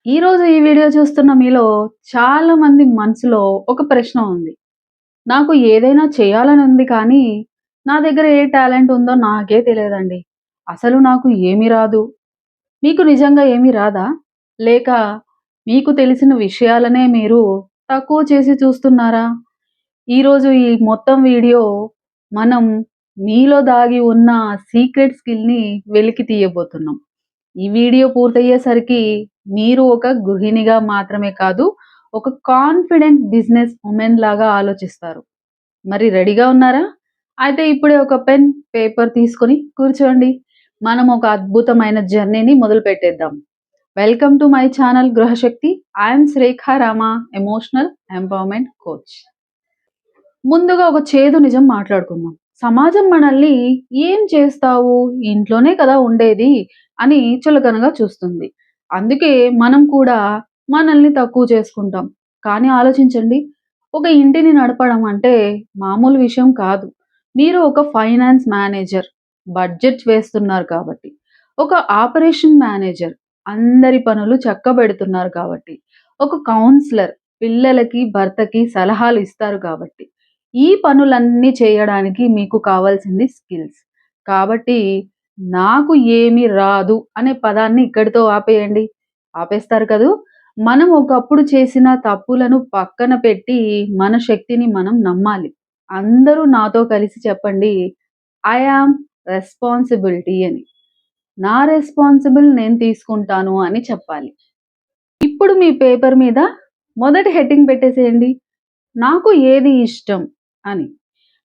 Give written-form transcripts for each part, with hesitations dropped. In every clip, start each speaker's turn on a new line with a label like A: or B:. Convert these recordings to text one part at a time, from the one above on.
A: ఈరోజు ఈ వీడియో చూస్తున్న మీలో చాలా మంది మనసులో ఒక ప్రశ్న ఉంది. నాకు ఏదైనా చేయాలని ఉంది కానీ, నా దగ్గర ఏ టాలెంట్ ఉందో నాకే తెలియదండి. అసలు నాకు ఏమి రాదు. మీకు నిజంగా ఏమీ రాదా? లేక మీకు తెలిసిన విషయాలనే మీరు తక్కువ చేసి చూస్తున్నారా? ఈరోజు ఈ మొత్తం వీడియో మనం మీలో దాగి ఉన్న సీక్రెట్ స్కిల్‌ని వెలికి తీయబోతున్నాం. ఈ వీడియో పూర్తయ్యేసరికి మీరు ఒక గృహిణిగా మాత్రమే కాదు, ఒక కాన్ఫిడెంట్ బిజినెస్ వుమెన్ లాగా ఆలోచిస్తారు. మరి రెడీగా ఉన్నారా? అయితే ఇప్పుడే ఒక పెన్, పేపర్ తీసుకొని కూర్చోండి. మనం ఒక అద్భుతమైన జర్నీని మొదలుపెట్టేద్దాం. Welcome to my channel Gruhashakti. I am Srekha Rama, emotional empowerment coach. ముందుగా ఒక చేదు నిజం మాట్లాడుకుందాం. సమాజం మనల్ని "ఏం చేస్తావు? ఇంట్లోనే కదా ఉండేది" అని చులకనగా చూస్తుంది. అందుకే మనం కూడా మనల్ని తక్కువ చేసుకుంటాం. కానీ ఆలోచించండి, ఒక ఇంటిని నడపడం అంటే మామూలు విషయం కాదు. మీరు ఒక ఫైనాన్స్ మేనేజర్, బడ్జెట్ వేస్తున్నారు కాబట్టి. ఒక ఆపరేషన్ మేనేజర్, అందరి పనులు చక్కబెడుతున్నారు కాబట్టి. ఒక కౌన్సిలర్, పిల్లలకి, భర్తకి సలహాలు ఇస్తారు కాబట్టి. ఈ పనులన్నీ చేయడానికి మీకు కావాల్సింది స్కిల్స్. కాబట్టి నాకు ఏమి రాదు అనే పదాన్ని ఇక్కడితో ఆపేయండి. ఆపేస్తారు కదూ! మనం ఒకప్పుడు చేసిన తప్పులను పక్కన పెట్టి మన శక్తిని మనం నమ్మాలి. అందరూ నాతో కలిసి చెప్పండి. ఐ యామ్ రెస్పాన్సిబిలిటీ అని. నా రెస్పాన్సిబుల్ నేను తీసుకుంటాను అని చెప్పాలి. ఇప్పుడు మీ పేపర్ మీద మొదటి హెడ్డింగ్ పెట్టేసేయండి. నాకు ఏది ఇష్టం అని.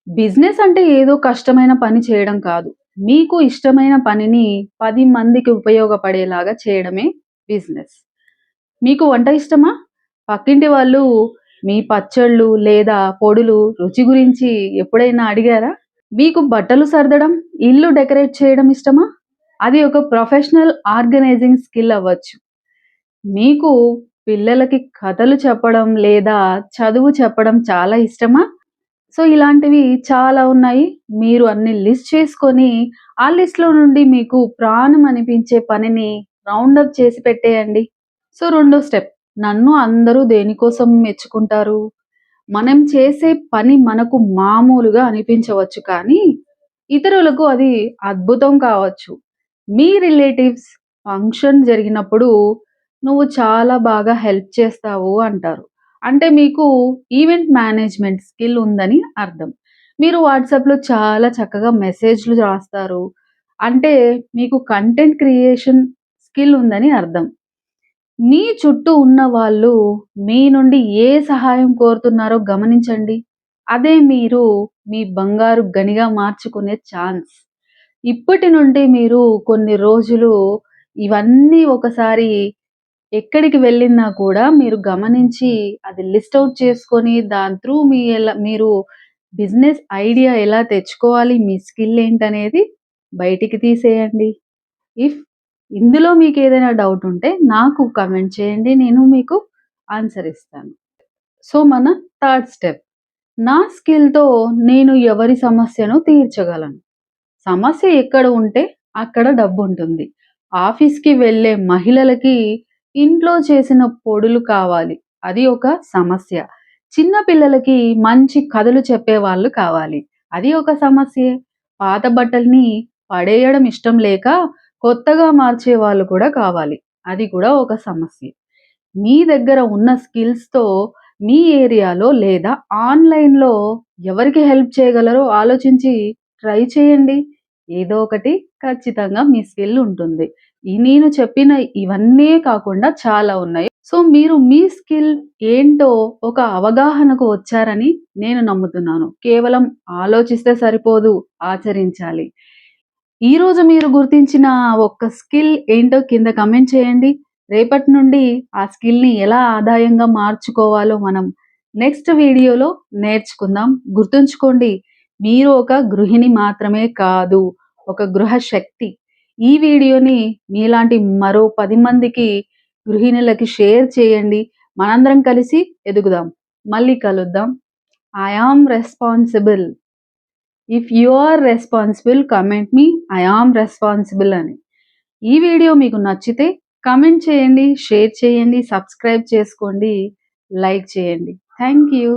A: బిజినెస్ అంటే ఏదో కష్టమైన పని చేయడం కాదు. మీకు ఇష్టమైన పనిని 10 మందికి ఉపయోగపడేలాగా చేయడమే బిజినెస్. మీకు వంట ఇష్టమా? పక్కింటి వాళ్ళు మీ పచ్చళ్ళు లేదా పొడులు రుచి గురించి ఎప్పుడైనా అడిగారా? మీకు బట్టలు సర్దడం, ఇల్లు డెకరేట్ చేయడం ఇష్టమా? అది ఒక ప్రొఫెషనల్ ఆర్గనైజింగ్ స్కిల్ అవ్వచ్చు. మీకు పిల్లలకి కథలు చెప్పడం లేదా చదువు చెప్పడం చాలా ఇష్టమా? సో, ఇలాంటివి చాలా ఉన్నాయి. మీరు అన్ని లిస్ట్ చేసుకొని, ఆ లిస్ట్‌లో నుండి మీకు ప్రాణం అనిపించే పనిని రౌండప్ చేసి పెట్టేయండి. సో, రెండో స్టెప్. నన్ను అందరూ దేనికోసం మెచ్చుకుంటారు? మనం చేసే పని మనకు మామూలుగా అనిపించవచ్చు కానీ, ఇతరులకు అది అద్భుతం కావచ్చు. మీ రిలేటివ్స్ ఫంక్షన్ జరిగినప్పుడు నువ్వు చాలా బాగా హెల్ప్ చేస్తావు అంటారు. అంటే మీకు ఈవెంట్ మేనేజ్‌మెంట్ స్కిల్ ఉందని అర్థం. మీరు వాట్సాప్‌లో చాలా చక్కగా మెసేజ్‌లు రాస్తారు. అంటే మీకు కంటెంట్ క్రియేషన్ స్కిల్ ఉందని అర్థం. మీ చుట్టూ ఉన్న వాళ్ళు మీ నుండి ఏ సహాయం కోరుతున్నారో గమనించండి. అదే మీరు మీ బంగారు గనిగా మార్చుకునే ఛాన్స్. ఇప్పటి నుండి మీరు కొన్ని రోజులు ఇవన్నీ ఒకసారి ఎక్కడికి వెళ్ళినా కూడా మీరు గమనించి అది లిస్ట్ ఔట్ చేసుకొని దాని త్రూ మీరు బిజినెస్ ఐడియా ఎలా తెచ్చుకోవాలి, మీ స్కిల్ ఏంటనేది బయటికి తీసేయండి. ఇఫ్ ఇందులో మీకేదైనా డౌట్ ఉంటే నాకు కామెంట్ చేయండి. నేను మీకు ఆన్సర్ ఇస్తాను. సో, మన థర్డ్ స్టెప్. నా స్కిల్‌తో నేను ఎవరి సమస్యను తీర్చగలను. సమస్య ఎక్కడ ఉంటే అక్కడ డబ్బుంటుంది. ఆఫీస్‌కి వెళ్ళే మహిళలకి ఇంట్లో చేసిన పొడులు కావాలి. అది ఒక సమస్య. చిన్న పిల్లలకి మంచి కథలు చెప్పేవాళ్ళు కావాలి. అది ఒక సమస్యే. పాత బట్టల్ని పడేయడం ఇష్టం లేక కొత్తగా మార్చేవాళ్ళు కూడా కావాలి. అది కూడా ఒక సమస్యే. మీ దగ్గర ఉన్న స్కిల్స్‌తో మీ ఏరియాలో లేదా ఆన్‌లైన్‌లో ఎవరికి హెల్ప్ చేయగలరో ఆలోచించి ట్రై చేయండి. ఏదో ఒకటి ఖచ్చితంగా మీ స్కిల్ ఉంటుంది. నేను చెప్పిన ఇవన్నీ కాకుండా చాలా ఉన్నాయి. సో, మీరు మీ స్కిల్ ఏంటో ఒక అవగాహనకు వచ్చారని నేను నమ్ముతున్నాను. కేవలం ఆలోచిస్తే సరిపోదు, ఆచరించాలి. ఈరోజు మీరు గుర్తించిన ఒక్క స్కిల్ ఏంటో కింద కమెంట్ చేయండి. రేపటి నుండి ఆ స్కిల్‌ని ఎలా ఆదాయంగా మార్చుకోవాలో మనం నెక్స్ట్ వీడియోలో నేర్చుకుందాం. గుర్తుంచుకోండి, మీరు ఒక గృహిణి మాత్రమే కాదు, ఒక గృహశక్తి. ఈ వీడియోని మీలాంటి మరో 10 మందికి గృహిణులకి షేర్ చేయండి. మనందరం కలిసి ఎదుగుదాం. మళ్ళీ కలుద్దాం. I am responsible. If you are responsible, comment me I am responsible అని. ఈ వీడియో మీకు నచ్చితే కామెంట్ చేయండి, షేర్ చేయండి, సబ్స్క్రైబ్ చేసుకోండి, లైక్ చేయండి. Thank you.